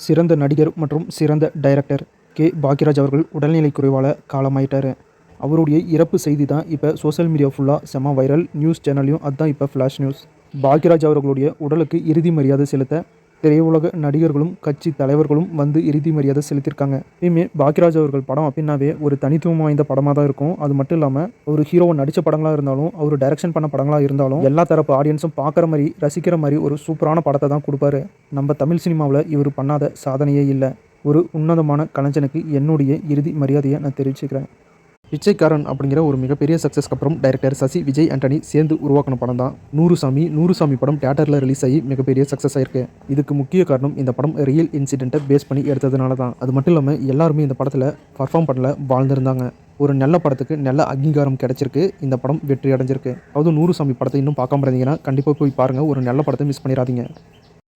சிறந்த நடிகர் மற்றும் சிறந்த டைரக்டர் கே. பாக்யராஜ் அவர்கள் உடல்நிலை குறைவால் காலமாயிட்டார். அவருடைய இறப்பு செய்தி தான் இப்போ சோஷியல் மீடியா ஃபுல்லாக செம வைரல். நியூஸ் சேனல்லையும் அதுதான் இப்போ ஃப்ளாஷ் நியூஸ். பாக்யராஜ் அவர்களுடைய உடலுக்கு இறுதி மரியாதை செலுத்த திரையுலக நடிகர்களும் கட்சி தலைவர்களும் வந்து இறுதி மரியாதை செலுத்தியிருக்காங்க. எப்பயுமே பாக்யராஜ் அவர்கள் படம் அப்படின்னாவே ஒரு தனித்துவம் வாய்ந்த படமாக தான் இருக்கும். அது மட்டும் இல்லாமல் ஒரு ஹீரோவை நடித்த படங்களாக இருந்தாலும் அவர் டைரக்ஷன் பண்ண படங்களாக இருந்தாலும் எல்லா தரப்பு ஆடியன்ஸும் பார்க்குற மாதிரி ரசிக்கிற மாதிரி ஒரு சூப்பரான படத்தை தான் கொடுப்பாரு. நம்ம தமிழ் சினிமாவில் இவர் பண்ணாத சாதனையே இல்லை. ஒரு உன்னதமான கலைஞனுக்கு என்னுடைய இறுதி மரியாதையை நான் தெரிவிச்சுக்கிறேன். பிச்சைக்காரன் அப்படிங்கிற ஒரு மிகப்பெரிய சக்ஸஸ்க்கு அப்புறம் டைரக்டர் சசி விஜய் ஆண்டனி சேர்ந்து உருவாக்கின படம் தான் நூறு சாமி படம் தியேட்டரில் ரிலீஸ் ஆகி மிகப்பெரிய சக்ஸஸ் ஆயிருக்கு. இதுக்கு முக்கிய காரணம் இந்த படம் ரியல் இன்சிடென்ட்டை பேஸ் பண்ணி எடுத்ததுனால தான். அது மட்டும் இல்லாமல் எல்லாருமே இந்த படத்தில் பர்ஃபார்ம் பண்ணல, வாழ்ந்திருந்தாங்க. ஒரு நல்ல படத்துக்கு நல்ல அங்கீகாரம் கிடைச்சிருக்கு. இந்த படம் வெற்றி அடைஞ்சிருக்கு. அதுவும் 100 சாமி படத்தை இன்னும் பார்க்காம இருந்தீங்கன்னா கண்டிப்பாக போய் பாருங்கள். ஒரு நல்ல படத்தை மிஸ் பண்ணிடாதீங்க.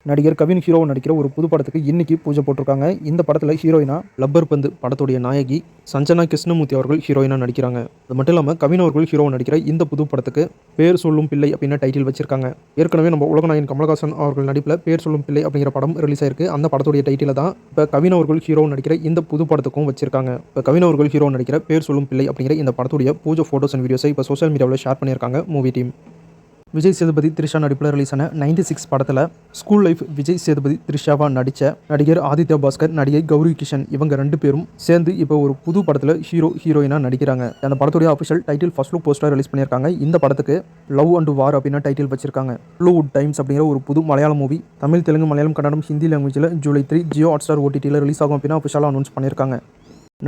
நடிகர் கவின் ஹீரோவை நடிக்கிற ஒரு புது படத்துக்கு இன்னைக்கு பூஜை போட்டிருக்காங்க. இந்த படத்தில் ஹீரோயினா லப்பர் பந்து படத்துடைய நாயகி சஞ்சனா கிருஷ்ணமூர்த்தி அவர்கள் ஹீரோயினா நடிக்கிறாங்க. அது மட்டும் இல்லாமல் கவின் அவர்கள் ஹீரோவை நடிக்கிற இந்த புது படத்துக்கு பேர் சொல்லும் பிள்ளை அப்படின்னு டைட்டில் வச்சிருக்காங்க. ஏற்கனவே நம்ம உலகநாயகன் கமலஹாசன் அவர்கள் நடிப்பில் பேர் சொல்லும் பிள்ளை அப்படிங்கிற படம் ரிலீஸ் ஆயிருக்கு. அந்த படத்துடைய டைட்டில் தான் இப்போ கவின் அவர்கள் ஹீரோ நடிக்கிற இந்த புது படத்துக்கும் வச்சிருக்காங்க. இப்போ கவின் அவர்கள் ஹீரோ நடிக்கிற பேர் சொல்லும் பிள்ளை அப்படிங்கிற இந்த படத்துடைய பூஜை ஃபோட்டோஸ் அண்ட் வீடியோஸை இப்போ சோஷியல் மீடியாவில் ஷேர் பண்ணியிருக்காங்க மூவி டீம். விஜய் சேதுபதி த்ரிஷா நடிப்பில் ரிலீஸான 96 படத்தில் ஸ்கூல் லைஃப் விஜய் சேதுபதி த்ரிஷாவா நடித்த நடிகர் ஆதித்யா பாஸ்கர், நடிகை கௌரி கிஷன் இவங்க 2 பேரும் சேர்ந்து இப்போ ஒரு புது படத்தில் ஹீரோயினாக நடிக்கிறாங்க. அந்த படத்துடைய official title first look poster release பண்ணியிருக்காங்க. இந்த படத்துக்கு லவ் அண்ட் வார் அப்படின்னு டைட்டில் வச்சிருக்காங்க. ஹாலிவுட் டைம்ஸ் அப்படிங்கிற ஒரு புது மலையாள மூவி தமிழ், தெலுங்கு, மலையாளம், கன்னடம், ஹிந்தி லாங்குவேஜில் ஜூலை 3 ஜியோ ஹாட்ஸ்டார் OTTயில் ரிலீஸ் ஆகும் அப்படின்னு அஃபிஷியலாக அனௌன்ஸ் பண்ணியிருக்காங்க.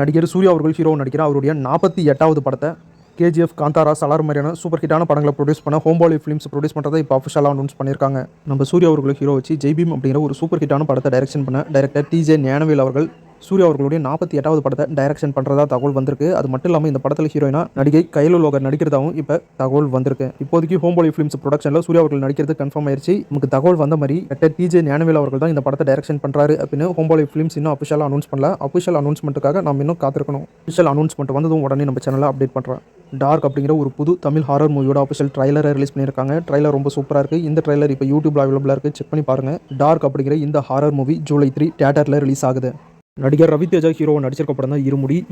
நடிகர் சூர்யா அவர்கள் ஹீரோ நடிக்கிற அவருடைய 48வது படத்தை KGF, காந்தாரா, சலார் மாதிரியான சூப்பர் ஹிட்டான படங்களை ப்ரொடியூஸ் பண்ண ஹோம்பாலி ஃபிலிம்ஸ் ப்ரொடியூஸ் பண்ணுறதை இப்போ அஃபிஷியலாக அனௌன்ஸ் பண்ணியிருக்காங்க. நம்ம சூர்யா அவர்கள் ஹீரோ வச்சு ஜெய்பீம் அப்படிங்கிற ஒரு சூப்பர் ஹிட்டான படத்தை டைரக்ஷன் பண்ண டைரக்டர் TJ ஞானவேல் அவர்கள் சூர்யா அவர்களுடைய 48வது படத்தை டைரக்ஷன் பண்ணுறதா தகவல் வந்திருக்கு. அது மட்டும் இல்லாமல் இந்த படத்தில் ஹீரோயினா நடிகை கையலு லோகர் நடிக்கிறதாகவும் இப்போ தகவல் வந்திருக்கு. இப்போதைக்கு ஹோம்பாலி ஃபிலிம்ஸ் ப்ரொடக்ஷனில் சூர்யா அவர்கள் நடிக்கிறது கன்ஃபார்ம் ஆயிடுச்சு. நமக்கு தகவல் வந்த மாதிரி டைரக்டர் TJ ஞானவேல் அவர்கள் தான் இந்த படத்தை டைரக்ஷன் பண்ணுறாரு அப்படின்னு ஹோம்பாலி ஃபிலிம்ஸ் இன்னும் அஃபிஷியலாக அனௌன்ஸ் பண்ணல. அஃபிஷியல் அனௌன்ஸ்மெண்ட்டுக்காக நம்ம இன்னும் காத்திருக்கணும். அஃபிஷியல் அனௌன்ஸ்மெண்ட் வந்ததும் உடனே நம்ம சேனலில் அப்டேட் பண்ணுறோம். டார்க் அப்படிங்கிற ஒரு புது தமிழ் ஹாரர் மூவியோட அஃபிஷியல் ட்ரைலரை ரிலீஸ் பண்ணியிருக்காங்க. ட்ரைலர் ரொம்ப சூப்பராக இருக்குது. இந்த ட்ரைலர் இப்போ யூடியூப்ல அவைலபிளாக இருக்குது, செக் பண்ணி பாருங்கள். டார்க் அப்படிங்கிற இந்த ஹாரர் மூவி ஜூலை 3 தியேட்டரில் ரிலீஸ் ஆகுது. நடிகர் ரவிதேஜா ஹீரோவை நடிச்சிருக்க படம் தான்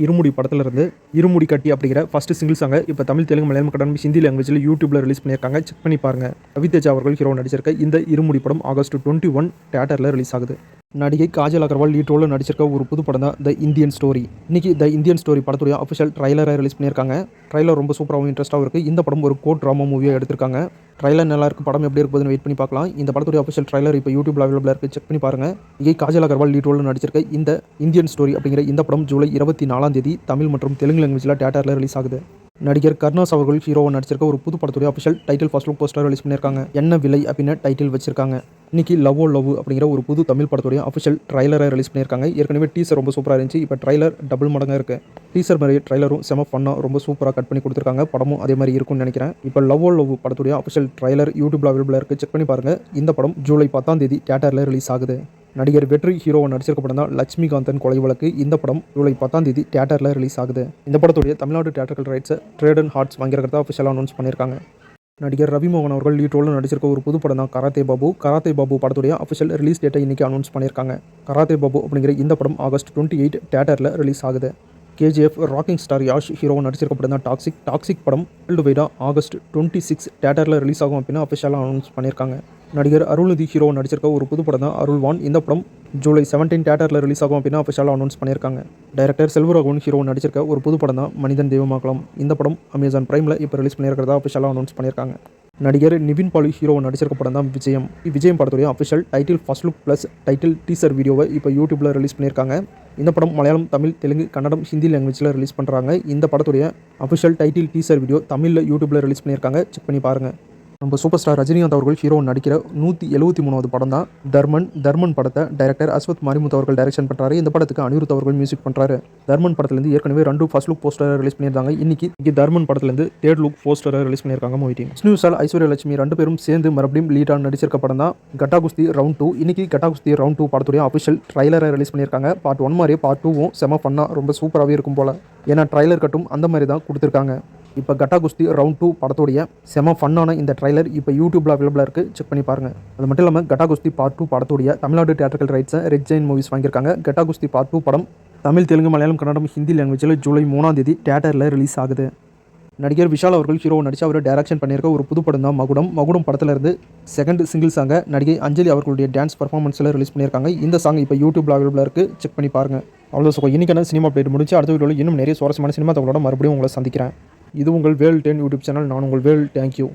இருமுடி படத்தில் இருந்து இருமுடி கட்டி அப்படிங்கிற ஃபர்ஸ்ட் சிங்கிள் சாங்கை இப்போ தமிழ், தெலுங்கு, மலையாளம், கன்னடம், ஹிந்தி லாங்குவேஜில் யூடியூப்ல ரிலீஸ் பண்ணியிருக்காங்க. செக் பண்ணி பாருங்க. ரவிதேஜா அவர்கள் ஹீரோ நடிச்சிருக்க இந்த இருமுடி படம் ஆகஸ்ட் 21 தியேட்டரில் ரிலீஸ் ஆகுது. நடிகை காஜல் அகர்வால் லீட் ரோலில் நடிச்சிருக்க ஒரு புது படம் தான் த இந்தியன் ஸ்டோரி. இன்னைக்கு த இந்தியன் ஸ்டோரி படத்துடைய அஃபிஷியல் ட்ரைலரை ரிலீஸ் பண்ணியிருக்காங்க. ட்ரைலர் ரொம்ப சூப்பராகவும் இன்ட்ரெஸ்ட்டாகவும் இருக்குது. இந்த படம் ஒரு கோர்ட் ட்ராமா மூவியாக எடுத்திருக்காங்க. ட்ரைலர் நல்லா இருக்குது. படம் எப்படி இருக்குதுன்னு வெயிட் பண்ணி பார்க்கலாம். இந்த படத்துடைய அஃபிஷியல் ட்ரைலர் இப்போ யூடியூப்ல அவைலபிளாக இருக்குது, செக் பண்ணி பாருங்கள். நடிகை காஜல் அகர்வால் லீட் ரோலில் நடிச்சிருக்க இந்த இந்தியன் ஸ்டோரி அப்படிங்கிற இந்த படம் ஜூலை 24 தமிழ் மற்றும் தெலுங்கு லாங்குவேஜில் தியேட்டரில் ரிலீஸ் ஆகுது. நடிகர் கர்ணாஸ் அவர்கள் ஹீரோவை நடிச்சிருக்க ஒரு புது படத்துடைய official title first look poster release பண்ணியிருக்காங்க. என்ன விலை அப்படின்னு டைட்டில் வச்சிருக்காங்க. இன்னைக்கு லவ் அப்படிங்கிற ஒரு புது தமிழ் படத்துடைய அஃபிஷியல் ட்ரைலரை ரிலீஸ் பண்ணியிருக்காங்க. ஏற்கனவே டீசர் ரொம்ப சூப்பராக இருந்துச்சு. இப்போ ட்ரைலர் டபுள் மடங்காக இருக்குது. டீசர் மாதிரி ட்ரைலரும் செம ஃபன்னாக ரொம்ப சூப்பராக கட் பண்ணி கொடுத்துருக்காங்க. படமும் அதே மாதிரி இருக்கும்னு நினைக்கிறேன். இப்போ லவ் படத்துடைய அஃபிஷியல் ட்ரைலர் யூடியூப்ல அவைலபிளாக இருக்குது, செக் பண்ணி பாருங்கள். இந்த படம் ஜூலை 10 தியேட்டரில் ரிலீஸ் ஆகுது. நடிகர் வெற்றி ஹீரோவை நடிச்சிருக்க படம் தான் லட்சுமிகாந்தன் கொலை வழக்கு. இந்த படம் ஜூலை 10 தியேட்டரில் ரிலீஸ் ஆகுது. இந்த படத்துடைய தமிழ்நாடு தியேட்டர்கள் ரைட்ஸை ட்ரேட் அண்ட் ஹார்ட்ஸ் வாங்கிறதா அஃபிஷியலாக அனௌன்ஸ் பண்ணியிருக்காங்க. நடிகர் ரவி மோகன் அவர்கள் லீட் ரோலில் நடிச்சிருக்க ஒரு புது படம் தான் கராத்தே பாபு படத்துடைய அஃபிஷியல் ரிலீஸ் டேட்டை இன்றைக்கி அனௌன்ஸ் பண்ணியிருக்காங்க. கராத்தே பாபு அப்படிங்கிற இந்த படம் ஆகஸ்ட் 28 தியேட்டரில் ரிலீஸ் ஆகுது. KGF ராக்கிங் ஸ்டார் யாஷ் ஹீரோவை நடிச்சிருக்க படம் தான் டாக்ஸிக் படம் வேர்ல்டு வைடாக ஆகஸ்ட் 26 தியேட்டரில் ரிலீஸ் ஆகும் அப்படின்னு அஃபிஷியலாக அனௌன்ஸ் பண்ணியிருக்காங்க. நடிகர் அருள்நிதி ஹீரோவை நடிச்சிருக்க ஒரு புது படம் தான் அருள்வான். இந்த படம் ஜூலை 17 தியேட்டரில் ரிலீஸ் ஆகும் அப்படின்னு அஃபிஷியலாக அனௌன்ஸ் பண்ணியிருக்காங்க. டைரக்டர் செல்வராகவன் ஹீரோவை நடிச்சிருக்க ஒரு புது படம் தான் மனிதன் தெய்வமாக்கலாம். இந்த படம் அமேசான் பிரைமில் இப்போ ரிலீஸ் பண்ணியிருக்கிறதா அஃபிஷியலாக அனௌன்ஸ் பண்ணியிருக்காங்க. நடிகர் நிவின் பாலி ஹீரோவை நடிச்சிருக்க படம் தான் விஜயம் படத்துடைய official title first look plus title teaser வீடியோவை இப்போ யூடியூப்ல ரிலீஸ் பண்ணியிருக்காங்க. இந்த படம் மலையாளம், தமிழ், தெலுங்கு, கன்னடம், ஹிந்தி லாங்குவேஜில் ரிலீஸ் பண்ணுறாங்க. இந்த படத்துடைய அஃபிஷியல் டைட்டில் டீசர் வீடியோ தமிழில் யூடியூப்ல ரிலீஸ் பண்ணியிருக்காங்க, செக் பண்ணி பாருங்கள். நம்ம சூப்பர் ஸ்டார் ரஜினிகாந்த் அவர்கள் ஹீரோ நடிக்கிற 173வது படம் தான் தர்மன் படத்தை டைரக்டர் அஸ்வத் மாரிமுத்து அவர்கள் டைரக்ஷன் பண்ணுறாரு. இந்த படத்துக்கு அனிருத் அவர்கள் மியூசிக் பண்ணுறாரு. தர்மன் படத்துலேருந்து ஏற்கனவே 2 ஃபர்ஸ்ட் லுக் போஸ்டரை ரிலீஸ் பண்ணியிருந்தாங்க. இன்னைக்கு தர்மன் படத்துலேருந்து 3rd லுக் போஸ்டரை ரிலீஸ் பண்ணியிருக்காங்க மூவி டீம். விஷ்ணு விஷால், ஐஸ்வர்யா லட்சுமி 2 பேரும் சேர்ந்து மறுபடியும் லீடாக நடிச்சிருக்க படம் தான் கட்டா குஸ்தி ரவுண்ட் 2. இன்னைக்கு கட்டா குஸ்தி ரவுண்ட் 2 படத்துடைய அஃபிஷியல் ட்ரைலரை ரிலீஸ் பண்ணியிருக்காங்க. பார்ட் 1 மாதிரியே பார்ட் 2வும் செம ஃபன்னாக ரொம்ப சூப்பராகவே இருக்கும் போல. ஏன்னா ட்ரைலர் கட்டும் அந்த மாதிரி தான் கொடுத்துருக்காங்க. இப்போ கட்டா குஸ்தி ரவுண்ட் 2 படத்துடைய செம ஃபன்னான இந்த ட்ரைலர் இப்போ யூடியூப்ல அவைலபிளாக இருக்குது, செக் பண்ணி பாருங்கள். அது மட்டும் இல்லாமல் கட்டா குஸ்தி பார்ட் 2 படத்துடைய தமிழ்நாடு தியேட்டர்கள் ரைட்ஸை ரெட் ஜெயின் மூவிஸ் வாங்கியிருக்காங்க. கட்டா குஸ்தி பார்ட் 2 படம் தமிழ், தெலுங்கு, மலையாளம், கன்னடம், ஹிந்தி லாங்குவேஜில் ஜூலை 3ஆம் தேதி தியேட்டரில் ரிலீஸ் ஆகுது. நடிகர் விஷால் அவர்கள் ஹீரோவை நடித்து அவர் டைரக்ஷன் பண்ணியிருக்க ஒரு புது படம் தான் மகுடம். மகுடம் படத்திலிருந்து செகண்ட் சிங்கிள் சாங்கை நடிகை அஞ்சலி அவர்களுடைய டான்ஸ் பர்ஃபார்மன்ஸில் ரிலீஸ் பண்ணியிருக்காங்க. இந்த சாங் இப்போ யூடியூப்ல அவைலபிளாக இருக்குது, செக் பண்ணி பாருங்கள். அவ்வளோ ஸோ இன்றைக்கான சினிமா அப்டேட் முடிச்சு அடுத்த வீடியோவில் இன்னும் நிறைய சுவாரஸ்யமான சினிமா தகவலோட மறுபடியும் உங்களை சந்திக்கிறேன். இது உங்கள் வேல் 10 யூடியூப் சேனல். நான் உங்கள் வேல். தேங்க்யூ.